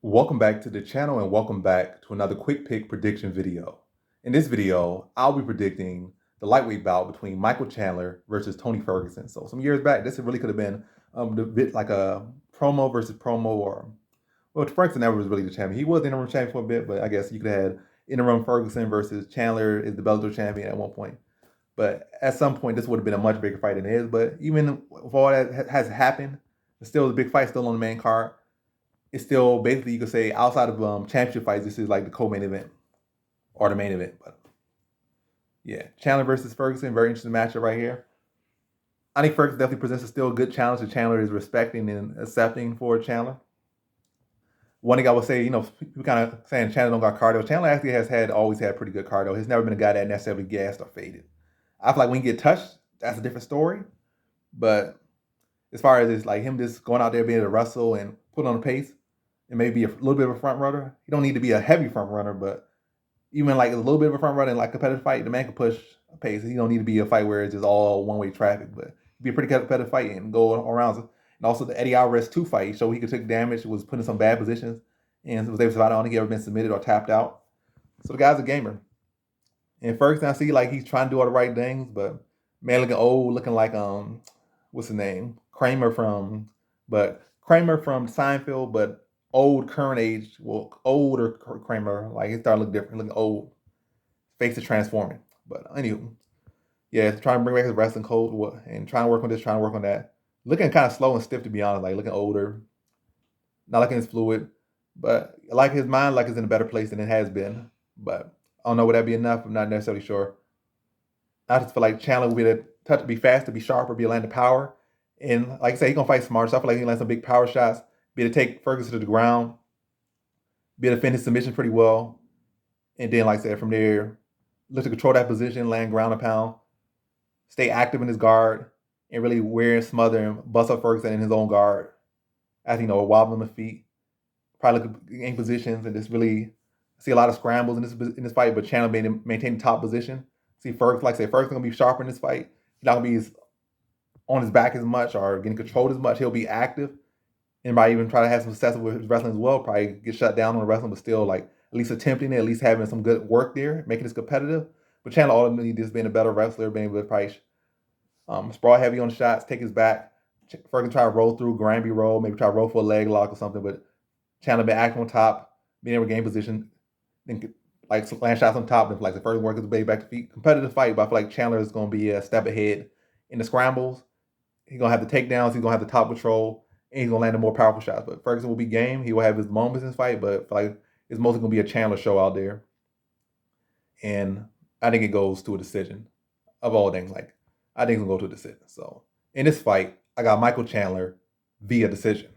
Welcome back to the channel and welcome back to another quick pick prediction video. In this video, I'll be predicting the lightweight bout between Michael Chandler versus Tony Ferguson. So some years back, this really could have been a bit like a promo versus promo well, Ferguson never was really the champion. He was the interim champion for a bit, but I guess you could have had interim Ferguson versus Chandler is the Bellator champion at one point. But at some point, this would have been a much bigger fight than it is. But even if all that has happened, it's still a big fight still on the main card. It's still basically you could say outside of championship fights, this is like the co-main event or the main event. But yeah, Chandler versus Ferguson, very interesting matchup right here. I think Ferguson definitely presents a still good challenge that Chandler is respecting and accepting for Chandler. One thing I would say, people kind of saying Chandler don't got cardio. Chandler actually has always had pretty good cardio. He's never been a guy that necessarily gassed or faded. I feel like when he get touched, that's a different story. But as far as it's like him just going out there being able to wrestle and put on the pace and maybe a little bit of a front runner, he don't need to be a heavy front runner, but even like a little bit of a front runner in like a competitive fight, the man can push a pace. He don't need to be a fight where it's just all one-way traffic, but be a pretty competitive fight and go around. And also the Eddie Alvarez 2 fight, so he could take damage, was put in some bad positions, and was able to survive. I don't think he ever been submitted or tapped out. So the guy's a gamer. And Ferguson, I see like he's trying to do all the right things, but man looking old, looking like what's his name? Kramer from Seinfeld, but old current age, well, older Kramer, like he started looking different, looking old. Face is transforming. But anywho, yeah, trying to bring back his wrestling code and trying to work on this, trying to work on that. Looking kind of slow and stiff to be honest, like looking older, not looking as fluid. But I like his mind, like it's in a better place than it has been. But I don't know would that be enough. I'm not necessarily sure. I just feel like Chandler will be able to touch, be faster, be sharper, be able to land the power. And like I say, he's gonna fight smart. So I feel like he can land some big power shots, be able to take Ferguson to the ground, be able to defend his submission pretty well. And then, like I said, from there, look to control that position, land ground and pound, stay active in his guard, and really wear and smother and bust up Ferguson in his own guard. As wobble on the feet, probably look at game positions and just really see a lot of scrambles in this fight, but Chandler being maintain the top position. See Ferguson, like I say, Ferguson gonna be sharper in this fight. He's not gonna be on his back as much or getting controlled as much. He'll be active and might even try to have some success with his wrestling as well. Probably get shut down on the wrestling, but still like at least attempting it, at least having some good work there, making this competitive. But Chandler ultimately just being a better wrestler, being able to probably sprawl heavy on the shots, take his back. Ferguson try to roll through, grindy roll, maybe try to roll for a leg lock or something. But Chandler been active on top, being able to gain position, then like land shots on top. And like the first work his way back to feet. Competitive fight, but I feel like Chandler is going to be a step ahead in the scrambles. He's gonna have the takedowns. He's gonna have the top control, and he's gonna land the more powerful shots. But Ferguson will be game. He will have his moments in his fight, but like it's mostly gonna be a Chandler show out there. And I think it goes to a decision. Of all things, like I think it's gonna go to a decision. So in this fight, I got Michael Chandler via decision.